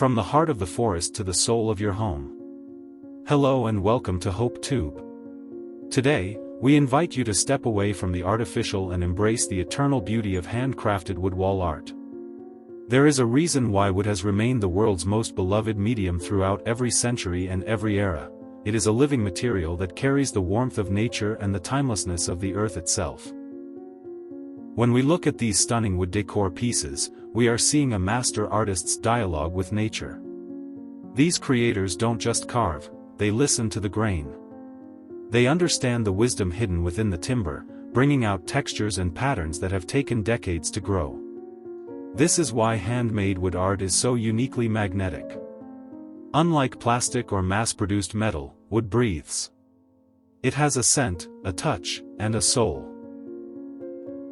From the heart of the forest to the soul of your home. Hello and welcome to Hope Tube. Today, we invite you to step away from the artificial and embrace the eternal beauty of handcrafted wood wall art. There is a reason why wood has remained the world's most beloved medium throughout every century and every era. It is a living material that carries the warmth of nature and the timelessness of the earth itself. When we look at these stunning wood decor pieces, we are seeing a master artist's dialogue with nature. These creators don't just carve, they listen to the grain. They understand the wisdom hidden within the timber, bringing out textures and patterns that have taken decades to grow. This is why handmade wood art is so uniquely magnetic. Unlike plastic or mass-produced metal, wood breathes. It has a scent, a touch, and a soul.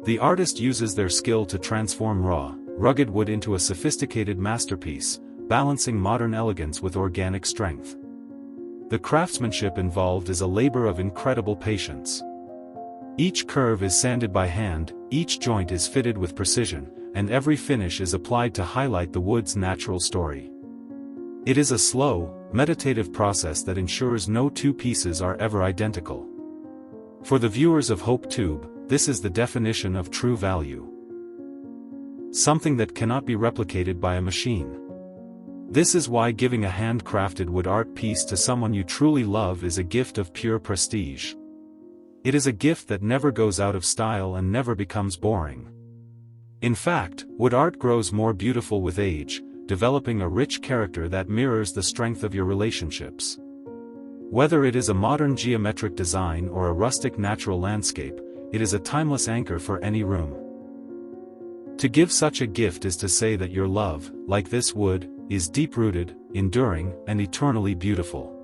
The artist uses their skill to transform raw, rugged wood into a sophisticated masterpiece, balancing modern elegance with organic strength. The craftsmanship involved is a labor of incredible patience. Each curve is sanded by hand, each joint is fitted with precision, and every finish is applied to highlight the wood's natural story. It is a slow, meditative process that ensures no two pieces are ever identical. For the viewers of Hope Tube, this is the definition of true value. Something that cannot be replicated by a machine. This is why giving a handcrafted wood art piece to someone you truly love is a gift of pure prestige. It is a gift that never goes out of style and never becomes boring. In fact, wood art grows more beautiful with age, developing a rich character that mirrors the strength of your relationships. Whether it is a modern geometric design or a rustic natural landscape, it is a timeless anchor for any room. To give such a gift is to say that your love, like this wood, is deep-rooted, enduring, and eternally beautiful.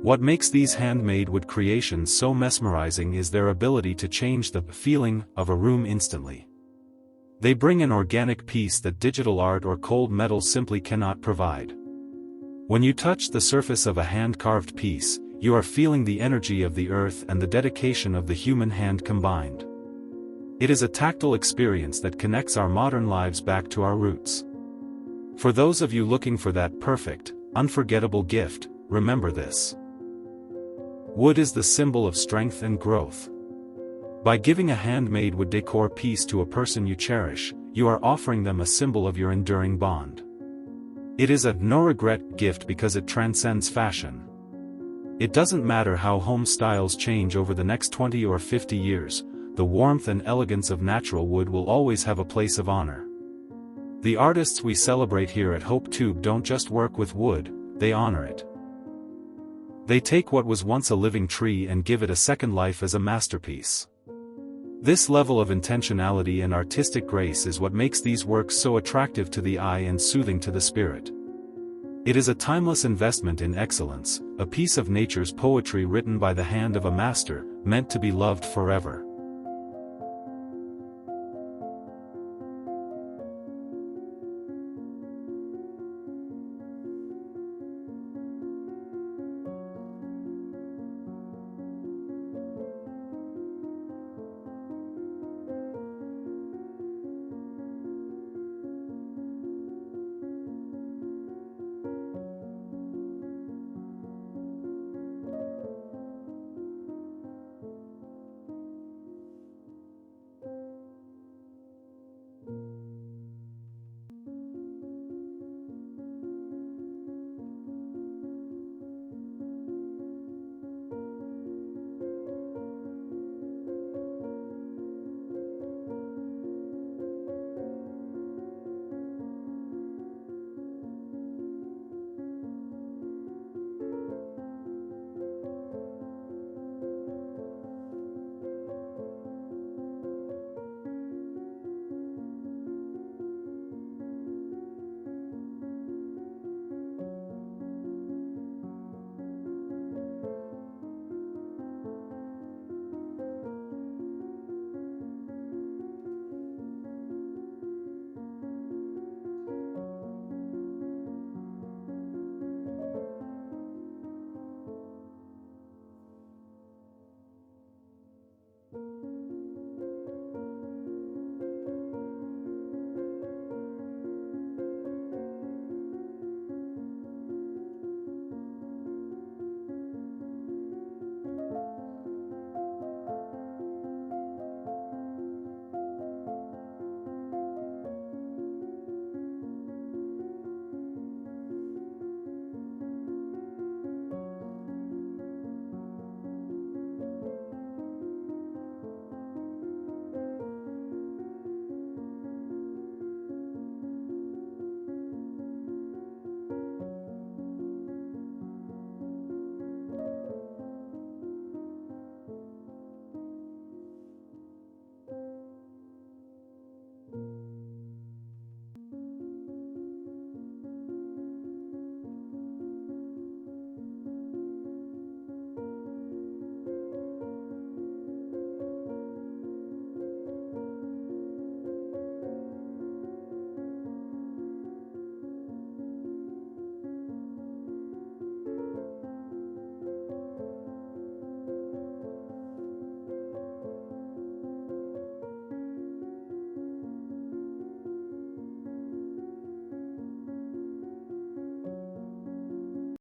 What makes these handmade wood creations so mesmerizing is their ability to change the feeling of a room instantly. They bring an organic peace that digital art or cold metal simply cannot provide. When you touch the surface of a hand-carved piece, you are feeling the energy of the earth and the dedication of the human hand combined. It is a tactile experience that connects our modern lives back to our roots. For those of you looking for that perfect, unforgettable gift, remember this. Wood is the symbol of strength and growth. By giving a handmade wood decor piece to a person you cherish, you are offering them a symbol of your enduring bond. It is a no-regret gift because it transcends fashion. It doesn't matter how home styles change over the next 20 or 50 years, the warmth and elegance of natural wood will always have a place of honor. The artists we celebrate here at HopeTube don't just work with wood, they honor it. They take what was once a living tree and give it a second life as a masterpiece. This level of intentionality and artistic grace is what makes these works so attractive to the eye and soothing to the spirit. It is a timeless investment in excellence, a piece of nature's poetry written by the hand of a master, meant to be loved forever.